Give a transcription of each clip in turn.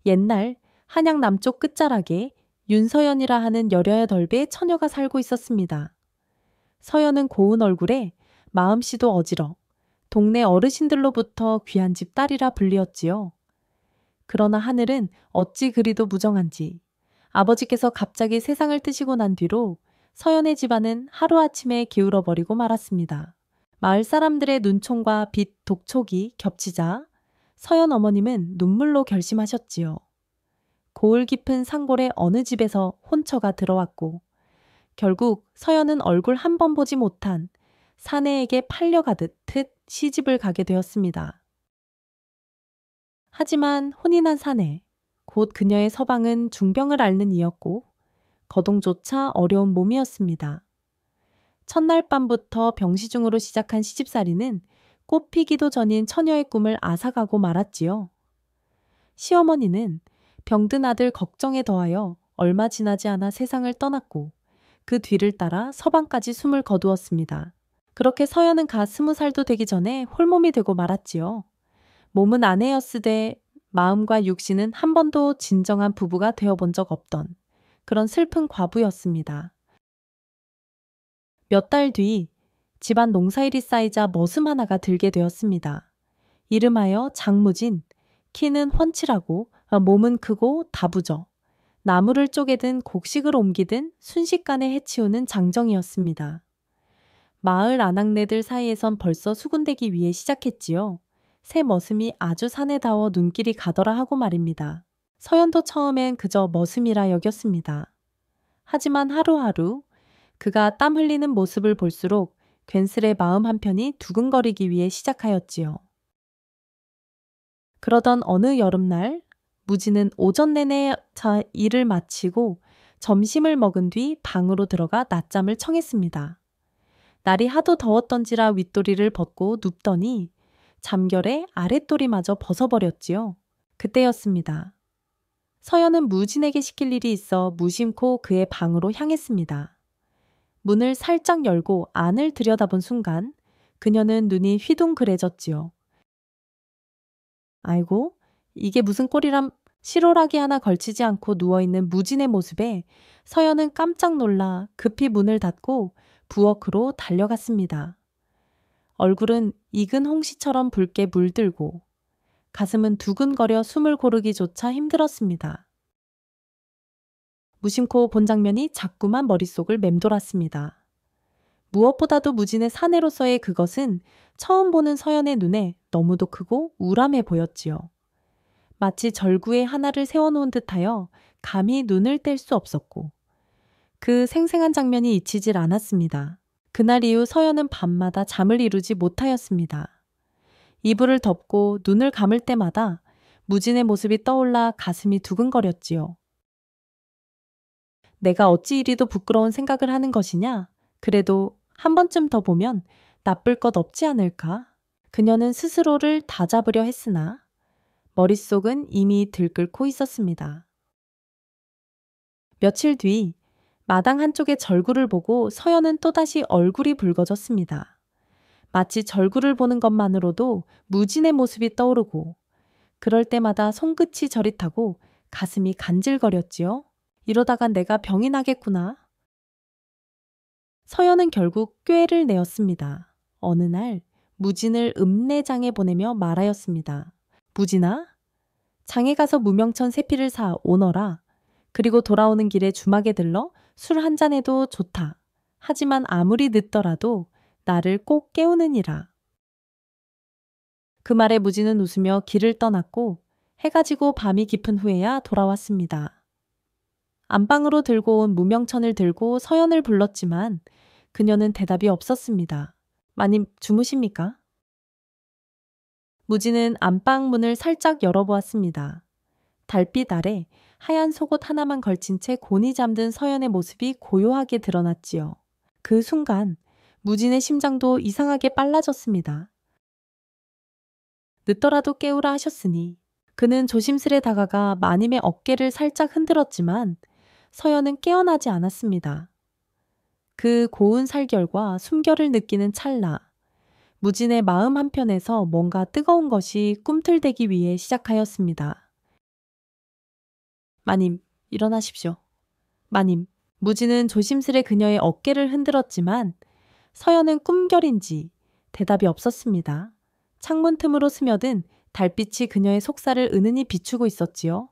옛날 한양 남쪽 끝자락에 윤서연이라 하는 여려야 덜배의 처녀가 살고 있었습니다. 서연은 고운 얼굴에 마음씨도 어지러 동네 어르신들로부터 귀한 집 딸이라 불리었지요. 그러나 하늘은 어찌 그리도 무정한지 아버지께서 갑자기 세상을 뜨시고 난 뒤로 서연의 집안은 하루아침에 기울어버리고 말았습니다. 마을 사람들의 눈총과 빛 독촉이 겹치자 서연 어머님은 눈물로 결심하셨지요. 고을 깊은 산골의 어느 집에서 혼처가 들어왔고 결국 서연은 얼굴 한 번 보지 못한 사내에게 팔려가듯 시집을 가게 되었습니다. 하지만 혼인한 사내, 곧 그녀의 서방은 중병을 앓는 이였고 거동조차 어려운 몸이었습니다. 첫날 밤부터 병시중으로 시작한 시집살이는 꽃 피기도 전인 처녀의 꿈을 앗아가고 말았지요. 시어머니는 병든 아들 걱정에 더하여 얼마 지나지 않아 세상을 떠났고 그 뒤를 따라 서방까지 숨을 거두었습니다. 그렇게 서연은 가 20살도 되기 전에 홀몸이 되고 말았지요. 몸은 아내였으되 마음과 육신은 한 번도 진정한 부부가 되어본 적 없던 그런 슬픈 과부였습니다. 몇 달 뒤 집안 농사일이 쌓이자 머슴 하나가 들게 되었습니다. 이름하여 장무진, 키는 훤칠하고 몸은 크고 다부져 나무를 쪼개든 곡식을 옮기든 순식간에 해치우는 장정이었습니다. 마을 아낙네들 사이에선 벌써 수군대기 위해 시작했지요. 새 머슴이 아주 사내다워 눈길이 가더라 하고 말입니다. 서연도 처음엔 그저 머슴이라 여겼습니다. 하지만 하루하루 그가 땀 흘리는 모습을 볼수록 괜스레 마음 한편이 두근거리기 위해 시작하였지요. 그러던 어느 여름날 무지는 오전 내내 일을 마치고 점심을 먹은 뒤 방으로 들어가 낮잠을 청했습니다. 날이 하도 더웠던지라 윗도리를 벗고 눕더니 잠결에 아랫도리마저 벗어버렸지요. 그때였습니다. 서연은 무진에게 시킬 일이 있어 무심코 그의 방으로 향했습니다. 문을 살짝 열고 안을 들여다본 순간 그녀는 눈이 휘둥그레졌지요. 아이고, 이게 무슨 꼴이람. 실오라기 하나 걸치지 않고 누워있는 무진의 모습에 서연은 깜짝 놀라 급히 문을 닫고 부엌으로 달려갔습니다. 얼굴은 익은 홍시처럼 붉게 물들고 가슴은 두근거려 숨을 고르기조차 힘들었습니다. 무심코 본 장면이 자꾸만 머릿속을 맴돌았습니다. 무엇보다도 무진의 사내로서의 그것은 처음 보는 서연의 눈에 너무도 크고 우람해 보였지요. 마치 절구에 하나를 세워놓은 듯하여 감히 눈을 뗄 수 없었고 그 생생한 장면이 잊히질 않았습니다. 그날 이후 서연은 밤마다 잠을 이루지 못하였습니다. 이불을 덮고 눈을 감을 때마다 무진의 모습이 떠올라 가슴이 두근거렸지요. 내가 어찌 이리도 부끄러운 생각을 하는 것이냐? 그래도 한 번쯤 더 보면 나쁠 것 없지 않을까? 그녀는 스스로를 다잡으려 했으나 머릿속은 이미 들끓고 있었습니다. 며칠 뒤 마당 한쪽의 절구를 보고 서연은 또다시 얼굴이 붉어졌습니다. 마치 절구를 보는 것만으로도 무진의 모습이 떠오르고 그럴 때마다 손끝이 저릿하고 가슴이 간질거렸지요. 이러다간 내가 병이 나겠구나. 서연은 결국 꾀를 내었습니다. 어느 날 무진을 읍내장에 보내며 말하였습니다. 무진아, 장에 가서 무명천 세피를 사 오너라. 그리고 돌아오는 길에 주막에 들러 술 한 잔해도 좋다. 하지만 아무리 늦더라도 나를 꼭 깨우느니라. 그 말에 무진은 웃으며 길을 떠났고 해가 지고 밤이 깊은 후에야 돌아왔습니다. 안방으로 들고 온 무명천을 들고 서연을 불렀지만 그녀는 대답이 없었습니다. 마님 주무십니까? 무진은 안방 문을 살짝 열어보았습니다. 달빛 아래 하얀 속옷 하나만 걸친 채 곤히 잠든 서연의 모습이 고요하게 드러났지요. 그 순간 무진의 심장도 이상하게 빨라졌습니다. 늦더라도 깨우라 하셨으니 그는 조심스레 다가가 마님의 어깨를 살짝 흔들었지만 서연은 깨어나지 않았습니다. 그 고운 살결과 숨결을 느끼는 찰나 무진의 마음 한편에서 뭔가 뜨거운 것이 꿈틀대기 위해 시작하였습니다. 마님, 일어나십시오. 마님, 무진은 조심스레 그녀의 어깨를 흔들었지만 서연은 꿈결인지 대답이 없었습니다. 창문 틈으로 스며든 달빛이 그녀의 속살을 은은히 비추고 있었지요.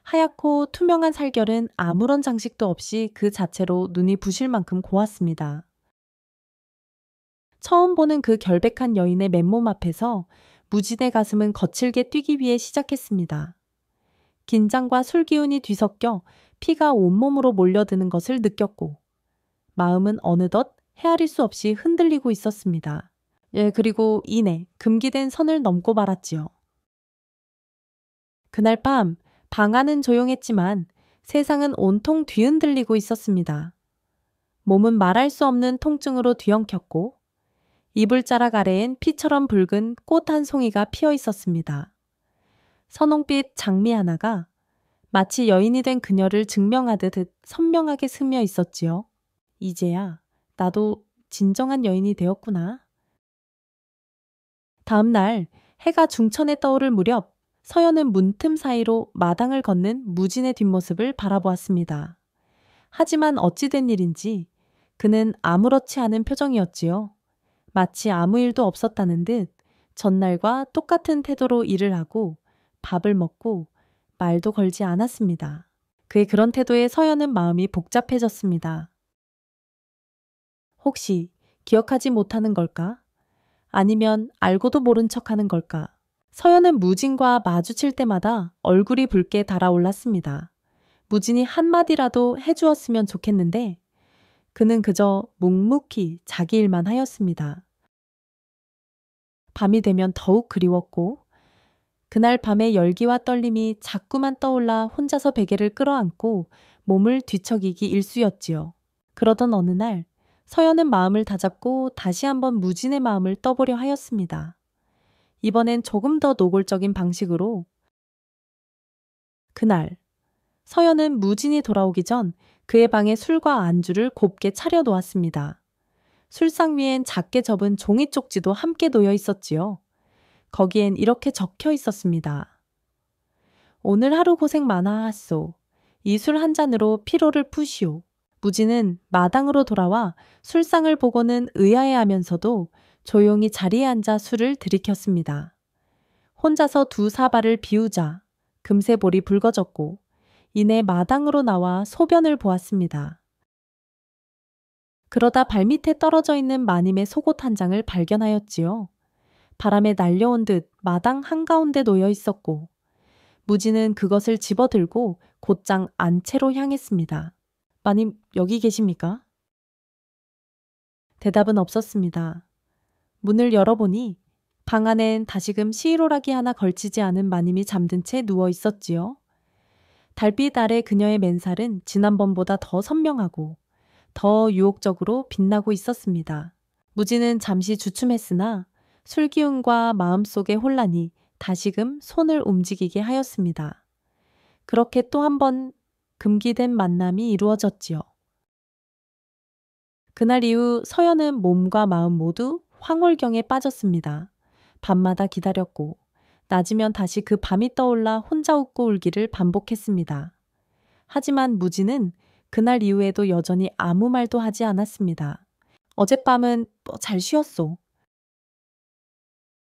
하얗고 투명한 살결은 아무런 장식도 없이 그 자체로 눈이 부실 만큼 고왔습니다. 처음 보는 그 결백한 여인의 맨몸 앞에서 무진의 가슴은 거칠게 뛰기 위해 시작했습니다. 긴장과 술기운이 뒤섞여 피가 온몸으로 몰려드는 것을 느꼈고 마음은 어느덧 헤아릴 수 없이 흔들리고 있었습니다. 그리고 이내 금기된 선을 넘고 말았지요. 그날 밤 방 안은 조용했지만 세상은 온통 뒤흔들리고 있었습니다. 몸은 말할 수 없는 통증으로 뒤엉켰고 이불자락 아래엔 피처럼 붉은 꽃 한 송이가 피어 있었습니다. 선홍빛 장미 하나가 마치 여인이 된 그녀를 증명하듯 선명하게 스며 있었지요. 이제야 나도 진정한 여인이 되었구나. 다음 날 해가 중천에 떠오를 무렵 서연은 문틈 사이로 마당을 걷는 무진의 뒷모습을 바라보았습니다. 하지만 어찌된 일인지 그는 아무렇지 않은 표정이었지요. 마치 아무 일도 없었다는 듯 전날과 똑같은 태도로 일을 하고 밥을 먹고 말도 걸지 않았습니다. 그의 그런 태도에 서연은 마음이 복잡해졌습니다. 혹시 기억하지 못하는 걸까? 아니면 알고도 모른 척하는 걸까? 서연은 무진과 마주칠 때마다 얼굴이 붉게 달아올랐습니다. 무진이 한마디라도 해주었으면 좋겠는데 그는 그저 묵묵히 자기 일만 하였습니다. 밤이 되면 더욱 그리웠고 그날 밤의 열기와 떨림이 자꾸만 떠올라 혼자서 베개를 끌어안고 몸을 뒤척이기 일쑤였지요. 그러던 어느 날 서연은 마음을 다잡고 다시 한번 무진의 마음을 떠보려 하였습니다. 이번엔 조금 더 노골적인 방식으로. 그날 서연은 무진이 돌아오기 전 그의 방에 술과 안주를 곱게 차려 놓았습니다. 술상 위엔 작게 접은 종이 쪽지도 함께 놓여 있었지요. 거기엔 이렇게 적혀 있었습니다. 오늘 하루 고생 많아하소. 이 술 한 잔으로 피로를 푸시오. 무진은 마당으로 돌아와 술상을 보고는 의아해하면서도 조용히 자리에 앉아 술을 들이켰습니다. 혼자서 두 사발을 비우자 금세 볼이 붉어졌고 이내 마당으로 나와 소변을 보았습니다. 그러다 발밑에 떨어져 있는 마님의 속옷 한 장을 발견하였지요. 바람에 날려온 듯 마당 한가운데 놓여 있었고 무진은 그것을 집어들고 곧장 안채로 향했습니다. 마님, 여기 계십니까? 대답은 없었습니다. 문을 열어보니 방 안엔 다시금 시이로락이 하나 걸치지 않은 마님이 잠든 채 누워 있었지요. 달빛 아래 그녀의 맨살은 지난번보다 더 선명하고 더 유혹적으로 빛나고 있었습니다. 무진은 잠시 주춤했으나 술기운과 마음속의 혼란이 다시금 손을 움직이게 하였습니다. 그렇게 또 한 번 금기된 만남이 이루어졌지요. 그날 이후 서연은 몸과 마음 모두 황홀경에 빠졌습니다. 밤마다 기다렸고 낮이면 다시 그 밤이 떠올라 혼자 웃고 울기를 반복했습니다. 하지만 무진은 그날 이후에도 여전히 아무 말도 하지 않았습니다. 어젯밤은 잘 쉬었소.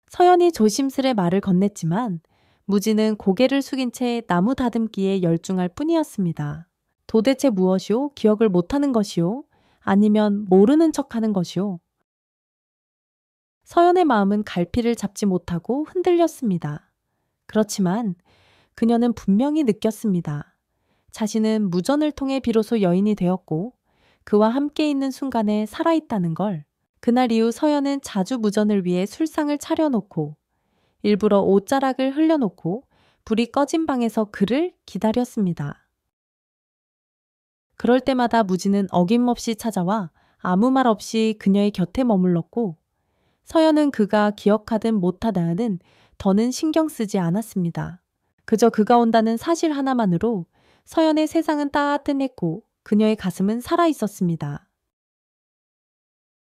서연이 조심스레 말을 건넸지만 무진은 고개를 숙인 채 나무 다듬기에 열중할 뿐이었습니다. 도대체 무엇이오? 기억을 못하는 것이오? 아니면 모르는 척하는 것이오? 서연의 마음은 갈피를 잡지 못하고 흔들렸습니다. 그렇지만 그녀는 분명히 느꼈습니다. 자신은 무전을 통해 비로소 여인이 되었고 그와 함께 있는 순간에 살아있다는 걸. 그날 이후 서연은 자주 무전을 위해 술상을 차려놓고 일부러 옷자락을 흘려놓고 불이 꺼진 방에서 그를 기다렸습니다. 그럴 때마다 무진은 어김없이 찾아와 아무 말 없이 그녀의 곁에 머물렀고 서연은 그가 기억하든 못하다는 더는 신경 쓰지 않았습니다. 그저 그가 온다는 사실 하나만으로 서연의 세상은 따뜻했고 그녀의 가슴은 살아있었습니다.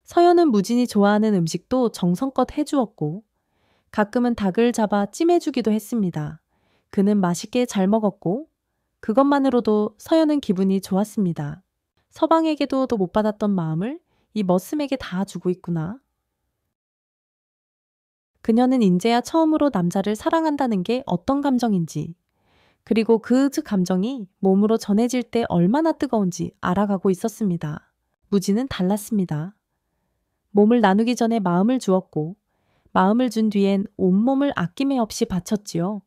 서연은 무진이 좋아하는 음식도 정성껏 해주었고 가끔은 닭을 잡아 찜해주기도 했습니다. 그는 맛있게 잘 먹었고 그것만으로도 서연은 기분이 좋았습니다. 서방에게도 못 받았던 마음을 이 머슴에게 다 주고 있구나. 그녀는 인제야 처음으로 남자를 사랑한다는 게 어떤 감정인지, 그리고 그 감정이 몸으로 전해질 때 얼마나 뜨거운지 알아가고 있었습니다. 무지는 달랐습니다. 몸을 나누기 전에 마음을 주었고, 마음을 준 뒤엔 온몸을 아낌에 없이 바쳤지요.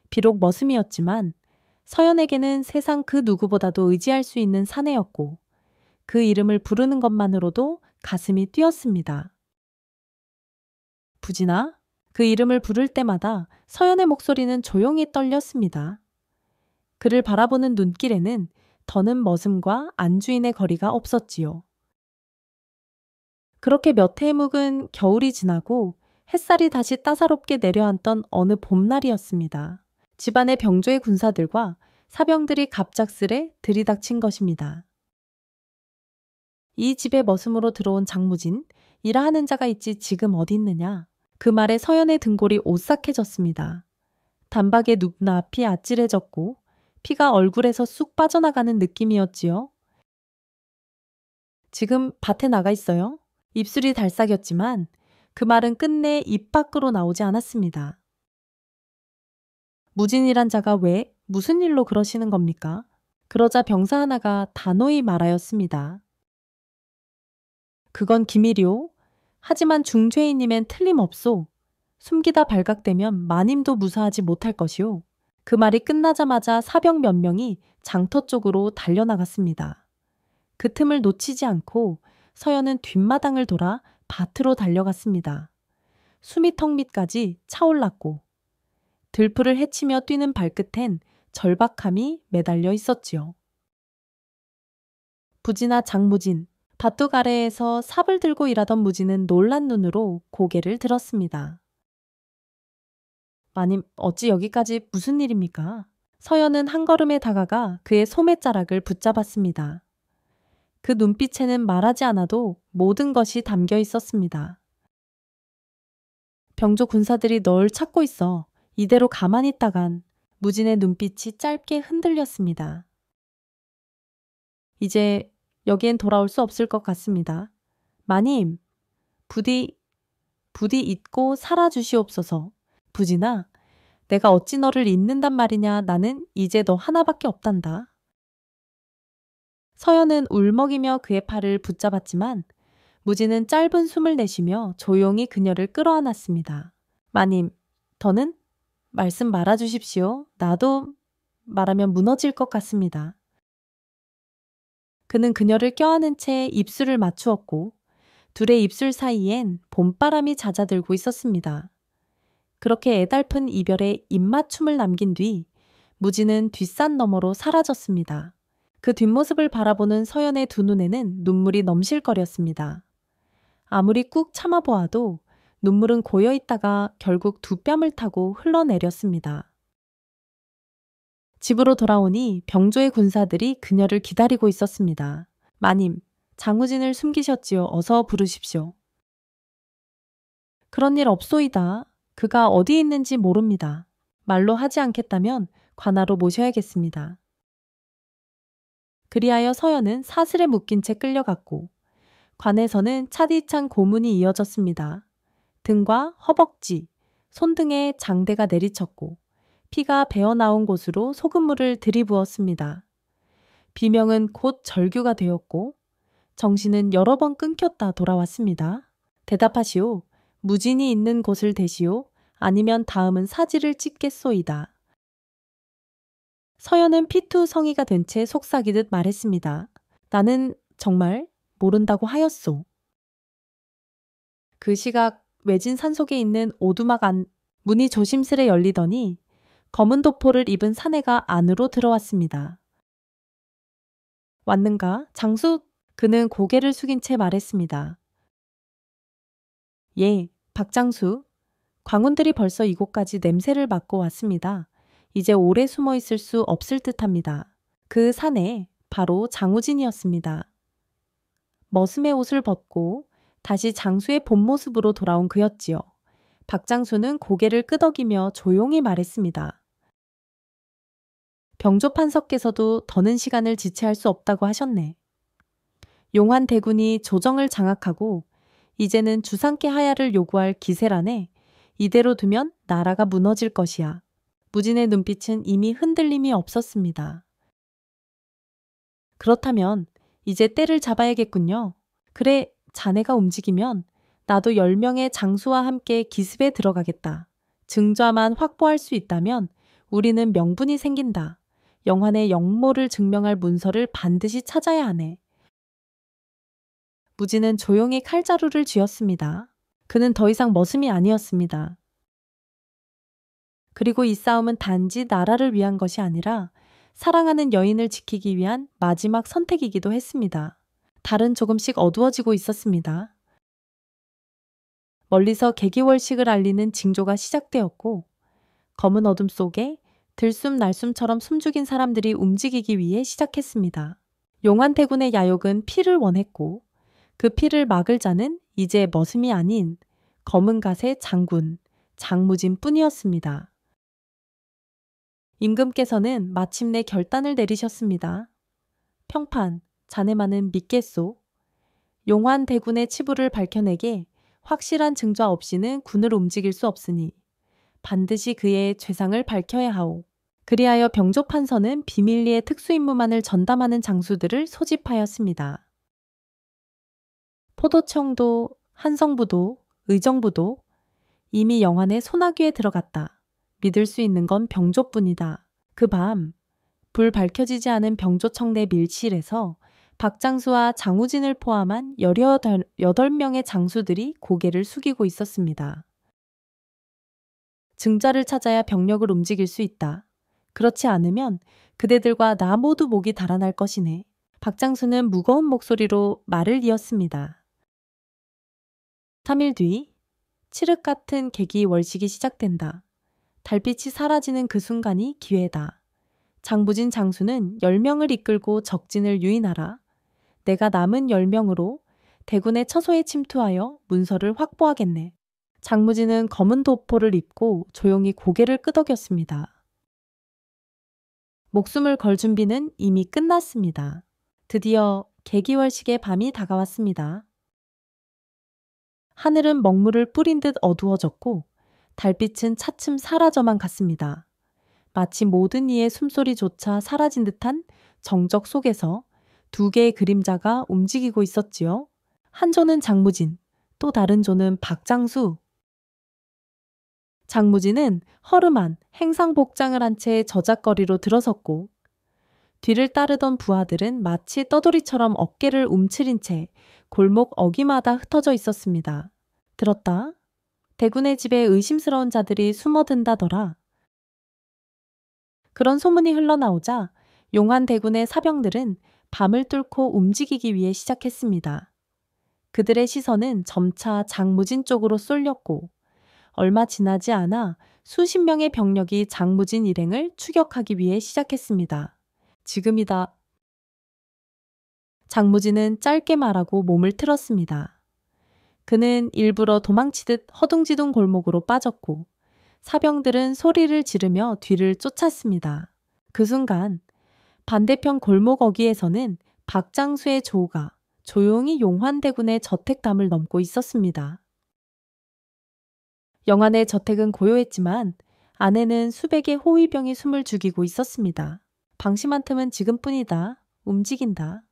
비록 머슴이었지만 서연에게는 세상 그 누구보다도 의지할 수 있는 사내였고, 그 이름을 부르는 것만으로도 가슴이 뛰었습니다. 부진아? 그 이름을 부를 때마다 서연의 목소리는 조용히 떨렸습니다. 그를 바라보는 눈길에는 더는 머슴과 안주인의 거리가 없었지요. 그렇게 몇 해의 묵은 겨울이 지나고 햇살이 다시 따사롭게 내려앉던 어느 봄날이었습니다. 집안의 병조의 군사들과 사병들이 갑작스레 들이닥친 것입니다. 이 집에 머슴으로 들어온 장무진, 이라 하는 자가 있지 지금 어디 있느냐. 그 말에 서연의 등골이 오싹해졌습니다. 단박에 눈앞이 아찔해졌고 피가 얼굴에서 쑥 빠져나가는 느낌이었지요. 지금 밭에 나가 있어요. 입술이 달싹였지만 그 말은 끝내 입 밖으로 나오지 않았습니다. 무진이란 자가 왜 무슨 일로 그러시는 겁니까? 그러자 병사 하나가 단호히 말하였습니다. 그건 기밀이오. 하지만 중죄인이면 틀림없소. 숨기다 발각되면 마님도 무사하지 못할 것이오. 그 말이 끝나자마자 사병 몇 명이 장터 쪽으로 달려나갔습니다. 그 틈을 놓치지 않고 서연은 뒷마당을 돌아 밭으로 달려갔습니다. 숨이 턱 밑까지 차올랐고 들풀을 헤치며 뛰는 발끝엔 절박함이 매달려 있었지요. 부지나 장무진, 밭둑 아래에서 삽을 들고 일하던 무진은 놀란 눈으로 고개를 들었습니다. 마님, 어찌 여기까지 무슨 일입니까? 서연은 한 걸음에 다가가 그의 소매자락을 붙잡았습니다. 그 눈빛에는 말하지 않아도 모든 것이 담겨 있었습니다. 병조 군사들이 널 찾고 있어. 이대로 가만히 있다간. 무진의 눈빛이 짧게 흔들렸습니다. 이제 여기엔 돌아올 수 없을 것 같습니다. 마님, 부디 잊고 살아주시옵소서. 부진아, 내가 어찌 너를 잊는단 말이냐. 나는 이제 너 하나밖에 없단다. 서연은 울먹이며 그의 팔을 붙잡았지만 무진은 짧은 숨을 내쉬며 조용히 그녀를 끌어안았습니다. 마님, 더는 말씀 말아주십시오. 나도 말하면 무너질 것 같습니다. 그는 그녀를 껴안은 채 입술을 맞추었고 둘의 입술 사이엔 봄바람이 잦아들고 있었습니다. 그렇게 애달픈 이별에 입맞춤을 남긴 뒤 무진은 뒷산 너머로 사라졌습니다. 그 뒷모습을 바라보는 서연의 두 눈에는 눈물이 넘실거렸습니다. 아무리 꾹 참아보아도 눈물은 고여있다가 결국 두 뺨을 타고 흘러내렸습니다. 집으로 돌아오니 병조의 군사들이 그녀를 기다리고 있었습니다. 마님, 장우진을 숨기셨지요. 어서 부르십시오. 그런 일 없소이다. 그가 어디 있는지 모릅니다. 말로 하지 않겠다면 관하로 모셔야겠습니다. 그리하여 서연은 사슬에 묶인 채 끌려갔고 관에서는 차디찬 고문이 이어졌습니다. 등과 허벅지, 손등에 장대가 내리쳤고 피가 배어나온 곳으로 소금물을 들이부었습니다. 비명은 곧 절규가 되었고 정신은 여러 번 끊겼다 돌아왔습니다. 대답하시오. 무진이 있는 곳을 대시오. 아니면 다음은 사지를 찢겠소이다. 서연은 피투성이가 된 채 속삭이듯 말했습니다. 나는 정말 모른다고 하였소. 그 시각 외진 산속에 있는 오두막 안 문이 조심스레 열리더니 검은 도포를 입은 사내가 안으로 들어왔습니다. 왔는가? 장수? 그는 고개를 숙인 채 말했습니다. 예, 박장수. 광운들이 벌써 이곳까지 냄새를 맡고 왔습니다. 이제 오래 숨어 있을 수 없을 듯합니다. 그 사내, 바로 장우진이었습니다. 머슴의 옷을 벗고 다시 장수의 본 모습으로 돌아온 그였지요. 박장수는 고개를 끄덕이며 조용히 말했습니다. 병조 판서께서도 더는 시간을 지체할 수 없다고 하셨네. 용환 대군이 조정을 장악하고 이제는 주상께 하야를 요구할 기세라네. 이대로 두면 나라가 무너질 것이야. 무진의 눈빛은 이미 흔들림이 없었습니다. 그렇다면 이제 때를 잡아야겠군요. 그래, 자네가 움직이면 나도 10명의 장수와 함께 기습에 들어가겠다. 증좌만 확보할 수 있다면 우리는 명분이 생긴다. 영환의 영모를 증명할 문서를 반드시 찾아야 하네. 무진은 조용히 칼자루를 쥐었습니다. 그는 더 이상 머슴이 아니었습니다. 그리고 이 싸움은 단지 나라를 위한 것이 아니라 사랑하는 여인을 지키기 위한 마지막 선택이기도 했습니다. 달은 조금씩 어두워지고 있었습니다. 멀리서 개기월식을 알리는 징조가 시작되었고 검은 어둠 속에 들숨날숨처럼 숨죽인 사람들이 움직이기 위해 시작했습니다. 용환대군의 야욕은 피를 원했고 그 피를 막을 자는 이제 머슴이 아닌 검은 갓의 장군, 장무진 뿐이었습니다. 임금께서는 마침내 결단을 내리셨습니다. 평판, 자네만은 믿겠소. 용환대군의 치부를 밝혀내게 확실한 증좌 없이는 군을 움직일 수 없으니 반드시 그의 죄상을 밝혀야 하오. 그리하여 병조판서는 비밀리에 특수임무만을 전담하는 장수들을 소집하였습니다. 포도청도, 한성부도, 의정부도 이미 영환의 소나귀에 들어갔다. 믿을 수 있는 건 병조뿐이다. 그 밤, 불 밝혀지지 않은 병조청 내 밀실에서 박장수와 장우진을 포함한 18명의 장수들이 고개를 숙이고 있었습니다. 증자를 찾아야 병력을 움직일 수 있다. 그렇지 않으면 그대들과 나 모두 목이 달아날 것이네. 박장수는 무거운 목소리로 말을 이었습니다. 3일 뒤 칠흑 같은 개기월식이 시작된다. 달빛이 사라지는 그 순간이 기회다. 장무진 장수는 10명을 이끌고 적진을 유인하라. 내가 남은 10명으로 대군의 처소에 침투하여 문서를 확보하겠네. 장무진은 검은 도포를 입고 조용히 고개를 끄덕였습니다. 목숨을 걸 준비는 이미 끝났습니다. 드디어 개기월식의 밤이 다가왔습니다. 하늘은 먹물을 뿌린 듯 어두워졌고 달빛은 차츰 사라져만 갔습니다. 마치 모든 이의 숨소리조차 사라진 듯한 정적 속에서 두 개의 그림자가 움직이고 있었지요. 한 조는 장무진, 또 다른 조는 박장수. 장무진은 허름한 행상복장을 한 채 저작거리로 들어섰고 뒤를 따르던 부하들은 마치 떠돌이처럼 어깨를 움츠린 채 골목 어귀마다 흩어져 있었습니다. 들었다. 대군의 집에 의심스러운 자들이 숨어든다더라. 그런 소문이 흘러나오자 용환 대군의 사병들은 밤을 뚫고 움직이기 위해 시작했습니다. 그들의 시선은 점차 장무진 쪽으로 쏠렸고 얼마 지나지 않아 수십 명의 병력이 장무진 일행을 추격하기 위해 시작했습니다. 지금이다. 장무진은 짧게 말하고 몸을 틀었습니다. 그는 일부러 도망치듯 허둥지둥 골목으로 빠졌고 사병들은 소리를 지르며 뒤를 쫓았습니다. 그 순간 반대편 골목 어귀에서는 박장수의 조가 조용히 용환대군의 저택담을 넘고 있었습니다. 영환의 저택은 고요했지만 안에는 수백의 호위병이 숨을 죽이고 있었습니다. 방심한 틈은 지금뿐이다. 움직인다.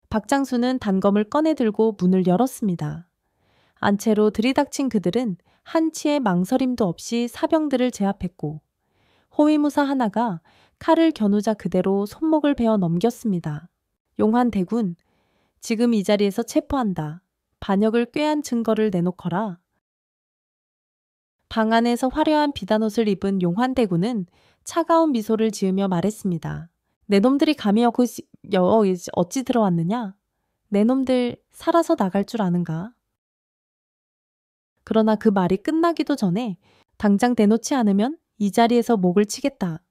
박장수는 단검을 꺼내 들고 문을 열었습니다. 안채로 들이닥친 그들은 한치의 망설임도 없이 사병들을 제압했고 호위무사 하나가 칼을 겨누자 그대로 손목을 베어 넘겼습니다. 용환 대군, 지금 이 자리에서 체포한다. 반역을 꾀한 증거를 내놓거라. 방 안에서 화려한 비단옷을 입은 용환 대군은 차가운 미소를 지으며 말했습니다. 내 놈들이 감히 어찌 들어왔느냐? 내 놈들 살아서 나갈 줄 아는가? 그러나 그 말이 끝나기도 전에 당장 내놓지 않으면 이 자리에서 목을 치겠다.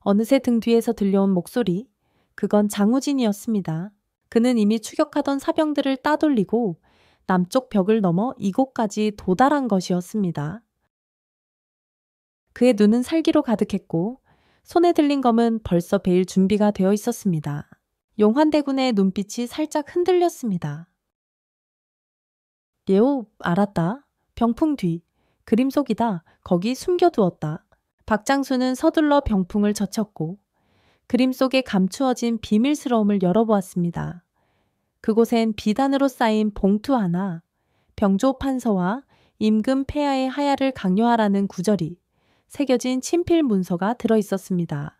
어느새 등 뒤에서 들려온 목소리, 그건 장우진이었습니다. 그는 이미 추격하던 사병들을 따돌리고 남쪽 벽을 넘어 이곳까지 도달한 것이었습니다. 그의 눈은 살기로 가득했고 손에 들린 검은 벌써 베일 준비가 되어 있었습니다. 용환대군의 눈빛이 살짝 흔들렸습니다. 예오, 알았다. 병풍 뒤. 그림 속이다. 거기 숨겨두었다. 박장수는 서둘러 병풍을 젖혔고 그림 속에 감추어진 비밀스러움을 열어보았습니다. 그곳엔 비단으로 쌓인 봉투 하나, 병조 판서와 임금 폐하의 하야를 강요하라는 구절이 새겨진 친필 문서가 들어 있었습니다.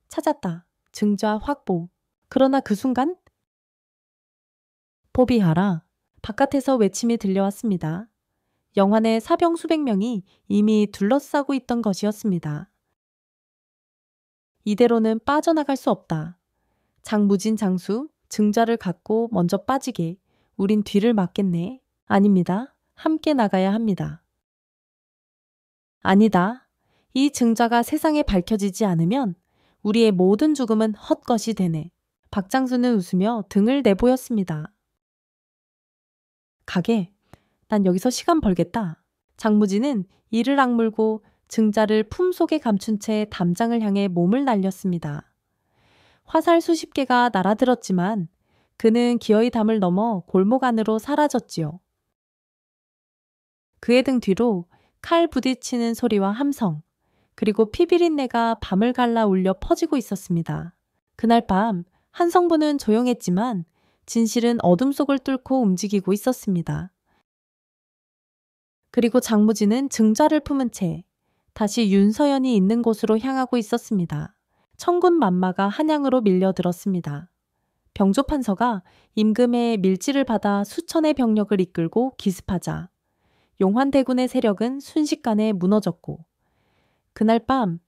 찾았다. 증자 확보. 그러나 그 순간 포비하라. 바깥에서 외침이 들려왔습니다. 영환의 사병 수백 명이 이미 둘러싸고 있던 것이었습니다. 이대로는 빠져나갈 수 없다. 장무진 장수, 증자를 갖고 먼저 빠지게 우린 뒤를 막겠네. 아닙니다. 함께 나가야 합니다. 아니다. 이 증자가 세상에 밝혀지지 않으면 우리의 모든 죽음은 헛것이 되네. 박장수는 웃으며 등을 내보였습니다. 가게. 난 여기서 시간 벌겠다. 장무진은 이를 악물고 증자를 품속에 감춘 채 담장을 향해 몸을 날렸습니다. 화살 수십 개가 날아들었지만 그는 기어이 담을 넘어 골목 안으로 사라졌지요. 그의 등 뒤로 칼 부딪히는 소리와 함성, 그리고 피비린내가 밤을 갈라 울려 퍼지고 있었습니다. 그날 밤 한성부는 조용했지만 진실은 어둠 속을 뚫고 움직이고 있었습니다. 그리고 장무진은 증자를 품은 채 다시 윤서연이 있는 곳으로 향하고 있었습니다. 천군 만마가 한양으로 밀려들었습니다. 병조판서가 임금의 밀지를 받아 수천의 병력을 이끌고 기습하자 용환대군의 세력은 순식간에 무너졌고 그날 밤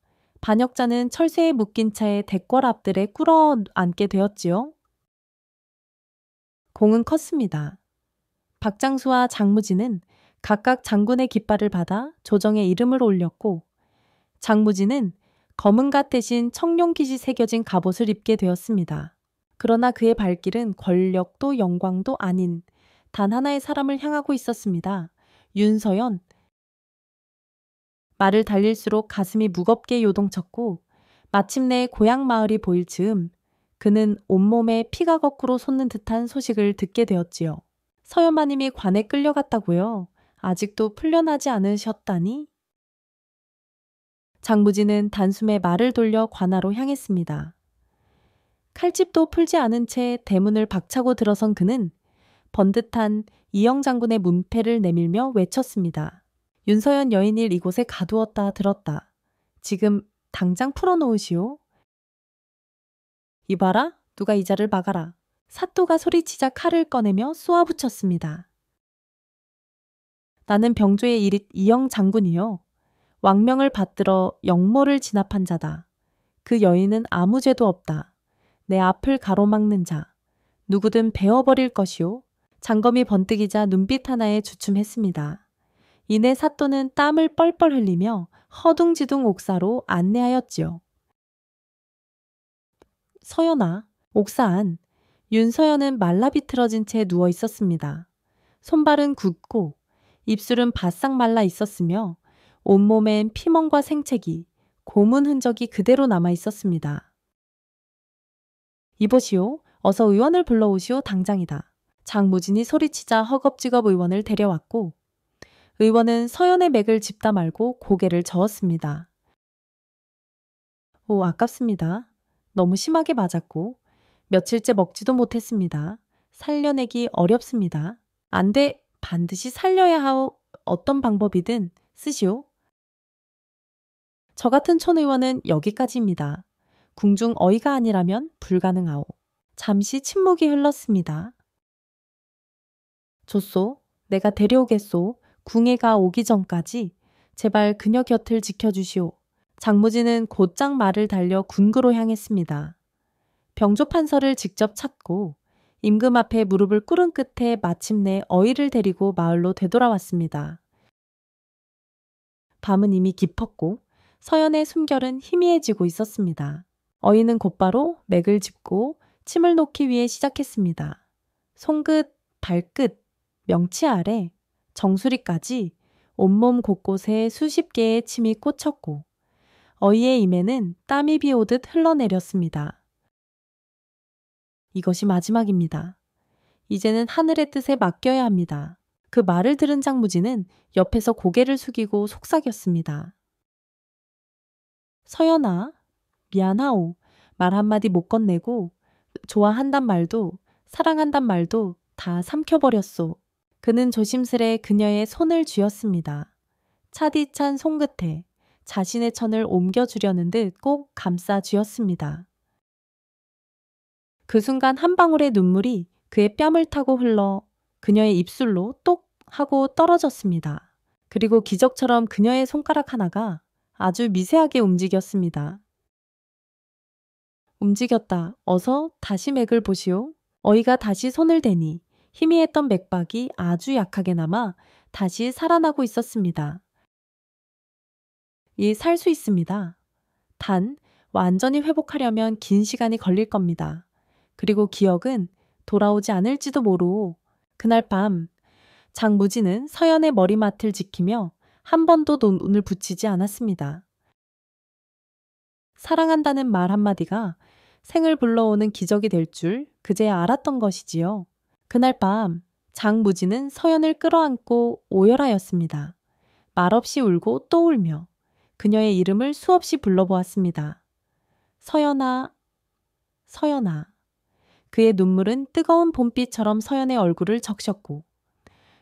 반역자는 철새에 묶인 차에 대궐 앞들에 꿇어 앉게 되었지요. 공은 컸습니다. 박장수와 장무진은 각각 장군의 깃발을 받아 조정에 이름을 올렸고 장무진은 검은갓 대신 청룡깃이 새겨진 갑옷을 입게 되었습니다. 그러나 그의 발길은 권력도 영광도 아닌 단 하나의 사람을 향하고 있었습니다. 윤서연. 말을 달릴수록 가슴이 무겁게 요동쳤고 마침내 고향 마을이 보일 즈음 그는 온몸에 피가 거꾸로 솟는 듯한 소식을 듣게 되었지요. 서연마님이 관에 끌려갔다고요? 아직도 풀려나지 않으셨다니? 장무진은 단숨에 말을 돌려 관하로 향했습니다. 칼집도 풀지 않은 채 대문을 박차고 들어선 그는 번듯한 이영 장군의 문패를 내밀며 외쳤습니다. 윤서연 여인을 이곳에 가두었다 들었다. 지금 당장 풀어놓으시오. 이봐라, 누가 이 자를 막아라. 사또가 소리치자 칼을 꺼내며 쏘아붙였습니다. 나는 병조의 이영 장군이요. 왕명을 받들어 영모를 진압한 자다. 그 여인은 아무 죄도 없다. 내 앞을 가로막는 자. 누구든 베어버릴 것이오. 장검이 번뜩이자 눈빛 하나에 주춤했습니다. 이내 사또는 땀을 뻘뻘 흘리며 허둥지둥 옥사로 안내하였지요. 서연아, 옥사 안. 윤서연은 말라비틀어진 채 누워 있었습니다. 손발은 굳고 입술은 바싹 말라 있었으며 온몸엔 피멍과 생채기, 고문 흔적이 그대로 남아 있었습니다. 이보시오. 어서 의원을 불러오시오. 당장이다. 장무진이 소리치자 허겁지겁 의원을 데려왔고 의원은 서연의 맥을 짚다 말고 고개를 저었습니다. 오, 아깝습니다. 너무 심하게 맞았고 며칠째 먹지도 못했습니다. 살려내기 어렵습니다. 안 돼. 반드시 살려야 하오. 어떤 방법이든 쓰시오. 저 같은 촌의원은 여기까지입니다. 궁중 어이가 아니라면 불가능하오. 잠시 침묵이 흘렀습니다. 좋소. 내가 데려오겠소. 궁예가 오기 전까지 제발 그녀 곁을 지켜주시오. 장무진은 곧장 말을 달려 군구로 향했습니다. 병조판서를 직접 찾고 임금 앞에 무릎을 꿇은 끝에 마침내 어이를 데리고 마을로 되돌아왔습니다. 밤은 이미 깊었고 서연의 숨결은 희미해지고 있었습니다. 어이는 곧바로 맥을 짚고 침을 놓기 위해 시작했습니다. 손끝, 발끝, 명치 아래, 정수리까지 온몸 곳곳에 수십 개의 침이 꽂혔고 어이의 입에는 땀이 비오듯 흘러내렸습니다. 이것이 마지막입니다. 이제는 하늘의 뜻에 맡겨야 합니다. 그 말을 들은 장무지는 옆에서 고개를 숙이고 속삭였습니다. 서연아, 미안하오. 말 한마디 못 건네고 좋아한단 말도 사랑한단 말도 다 삼켜버렸소. 그는 조심스레 그녀의 손을 쥐었습니다. 차디찬 손끝에 자신의 천을 옮겨주려는 듯 꼭 감싸 쥐었습니다. 그 순간 한 방울의 눈물이 그의 뺨을 타고 흘러 그녀의 입술로 똑 하고 떨어졌습니다. 그리고 기적처럼 그녀의 손가락 하나가 아주 미세하게 움직였습니다. 움직였다. 어서 다시 맥을 보시오. 어이가 다시 손을 대니 희미했던 맥박이 아주 약하게 남아 다시 살아나고 있었습니다. 예, 살 수 있습니다. 단, 완전히 회복하려면 긴 시간이 걸릴 겁니다. 그리고 기억은 돌아오지 않을지도 모르오. 그날 밤, 장무지는 서연의 머리맡을 지키며 한 번도 눈을 붙이지 않았습니다. 사랑한다는 말 한마디가 생을 불러오는 기적이 될 줄 그제야 알았던 것이지요. 그날 밤 장무지는 서연을 끌어안고 오열하였습니다. 말없이 울고 또 울며 그녀의 이름을 수없이 불러보았습니다. 서연아, 서연아. 그의 눈물은 뜨거운 봄비처럼 서연의 얼굴을 적셨고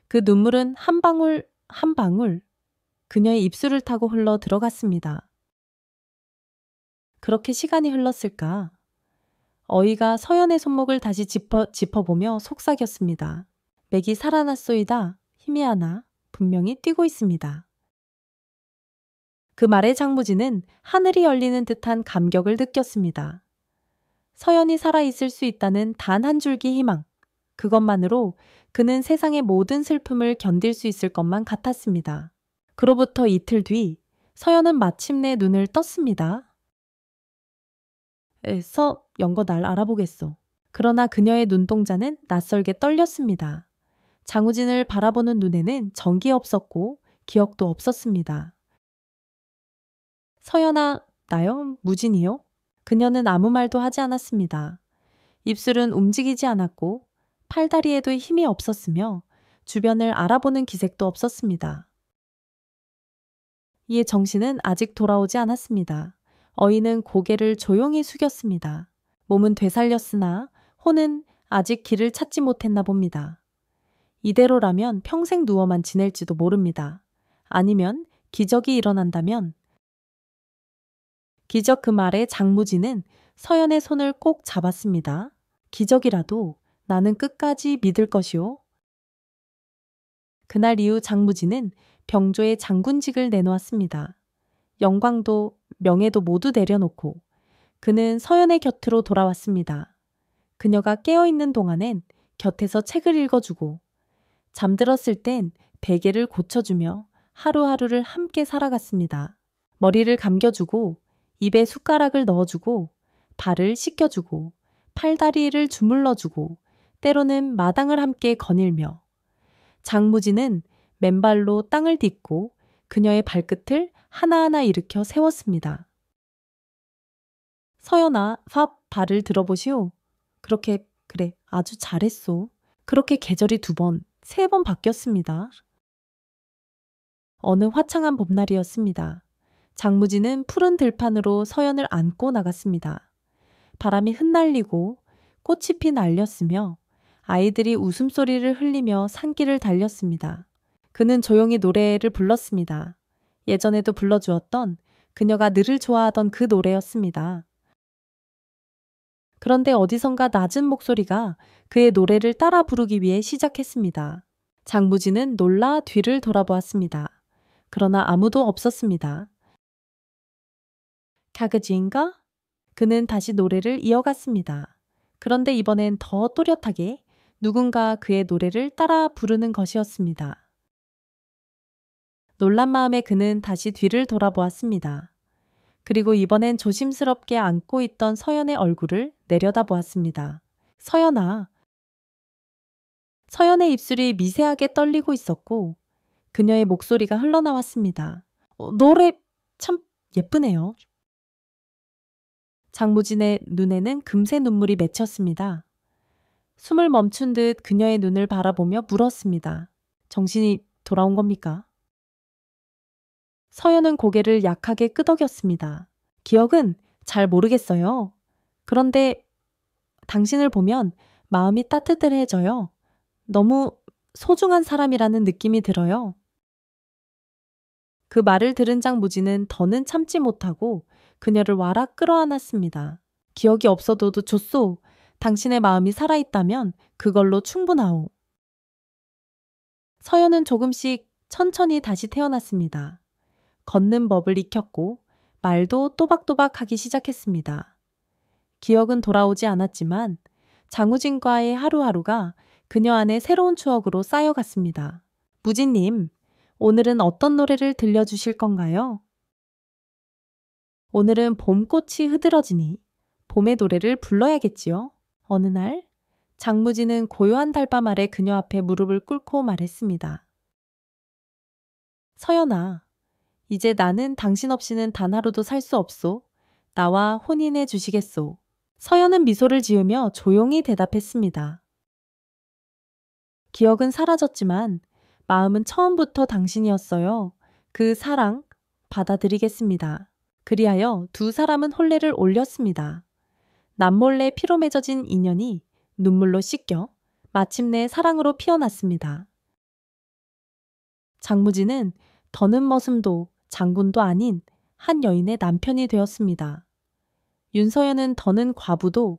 그 눈물은 한 방울 한 방울 그녀의 입술을 타고 흘러 들어갔습니다. 그렇게 시간이 흘렀을까? 어이가 서연의 손목을 다시 짚어보며 속삭였습니다. 맥이 살아났소이다. 힘이 하나 분명히 뛰고 있습니다. 그 말에 장무지는 하늘이 열리는 듯한 감격을 느꼈습니다. 서연이 살아있을 수 있다는 단 한 줄기 희망. 그것만으로 그는 세상의 모든 슬픔을 견딜 수 있을 것만 같았습니다. 그로부터 이틀 뒤 서연은 마침내 눈을 떴습니다. 영거 날 알아보겠소. 그러나 그녀의 눈동자는 낯설게 떨렸습니다. 장우진을 바라보는 눈에는 정기 없었고 기억도 없었습니다. 서연아, 나요? 무진이요? 그녀는 아무 말도 하지 않았습니다. 입술은 움직이지 않았고 팔다리에도 힘이 없었으며 주변을 알아보는 기색도 없었습니다. 이에 정신은 아직 돌아오지 않았습니다. 어이는 고개를 조용히 숙였습니다. 몸은 되살렸으나 혼은 아직 길을 찾지 못했나 봅니다. 이대로라면 평생 누워만 지낼지도 모릅니다. 아니면 기적이 일어난다면 기적 그 말에 장무지는 서연의 손을 꼭 잡았습니다. 기적이라도 나는 끝까지 믿을 것이오. 그날 이후 장무지는 병조의 장군직을 내놓았습니다. 영광도 명예도 모두 내려놓고 그는 서연의 곁으로 돌아왔습니다. 그녀가 깨어있는 동안엔 곁에서 책을 읽어주고 잠들었을 땐 베개를 고쳐주며 하루하루를 함께 살아갔습니다. 머리를 감겨주고 입에 숟가락을 넣어주고 발을 씻겨주고 팔다리를 주물러주고 때로는 마당을 함께 거닐며 장무지는 맨발로 땅을 딛고 그녀의 발끝을 하나하나 일으켜 세웠습니다. 서연아, 발을 들어보시오. 그래, 아주 잘했소. 그렇게 계절이 2번, 3번 바뀌었습니다. 어느 화창한 봄날이었습니다. 장무지는 푸른 들판으로 서연을 안고 나갔습니다. 바람이 흩날리고 꽃이 피 날렸으며 아이들이 웃음소리를 흘리며 산길을 달렸습니다. 그는 조용히 노래를 불렀습니다. 예전에도 불러주었던 그녀가 늘 좋아하던 그 노래였습니다. 그런데 어디선가 낮은 목소리가 그의 노래를 따라 부르기 위해 시작했습니다. 장무지는 놀라 뒤를 돌아보았습니다. 그러나 아무도 없었습니다. 가그지인가? 그는 다시 노래를 이어갔습니다. 그런데 이번엔 더 또렷하게 누군가 그의 노래를 따라 부르는 것이었습니다. 놀란 마음에 그는 다시 뒤를 돌아보았습니다. 그리고 이번엔 조심스럽게 안고 있던 서연의 얼굴을 내려다보았습니다. 서연아. 서연의 입술이 미세하게 떨리고 있었고 그녀의 목소리가 흘러나왔습니다. 노래 참 예쁘네요. 장무진의 눈에는 금세 눈물이 맺혔습니다. 숨을 멈춘 듯 그녀의 눈을 바라보며 물었습니다. 정신이 돌아온 겁니까? 서연은 고개를 약하게 끄덕였습니다. 기억은 잘 모르겠어요. 그런데 당신을 보면 마음이 따뜻해져요. 너무 소중한 사람이라는 느낌이 들어요. 그 말을 들은 장무진은 더는 참지 못하고 그녀를 와락 끌어안았습니다. 기억이 없어도 좋소. 당신의 마음이 살아있다면 그걸로 충분하오. 서연은 조금씩 천천히 다시 태어났습니다. 걷는 법을 익혔고 말도 또박또박 하기 시작했습니다. 기억은 돌아오지 않았지만 장우진과의 하루하루가 그녀 안에 새로운 추억으로 쌓여갔습니다. 무진님, 오늘은 어떤 노래를 들려주실 건가요? 오늘은 봄꽃이 흐드러지니 봄의 노래를 불러야겠지요. 어느 날 장무진은 고요한 달밤 아래 그녀 앞에 무릎을 꿇고 말했습니다. 서연아, 이제 나는 당신 없이는 단 하루도 살 수 없소. 나와 혼인해 주시겠소. 서연은 미소를 지으며 조용히 대답했습니다. 기억은 사라졌지만 마음은 처음부터 당신이었어요. 그 사랑 받아들이겠습니다. 그리하여 두 사람은 혼례를 올렸습니다. 남몰래 피로 맺어진 인연이 눈물로 씻겨 마침내 사랑으로 피어났습니다. 장무진은 더는 머슴도 장군도 아닌 한 여인의 남편이 되었습니다. 윤서연은 더는 과부도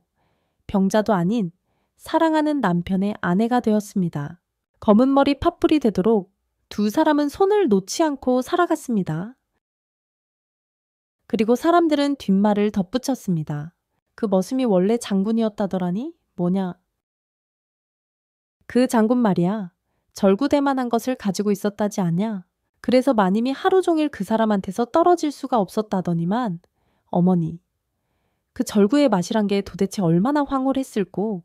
병자도 아닌 사랑하는 남편의 아내가 되었습니다. 검은 머리 팥불이 되도록 두 사람은 손을 놓지 않고 살아갔습니다. 그리고 사람들은 뒷말을 덧붙였습니다. 그 머슴이 원래 장군이었다더라니? 뭐냐? 그 장군 말이야. 절구대만한 것을 가지고 있었다지 않냐? 그래서 마님이 하루 종일 그 사람한테서 떨어질 수가 없었다더니만 어머니, 그 절구의 맛이란 게 도대체 얼마나 황홀했을꼬?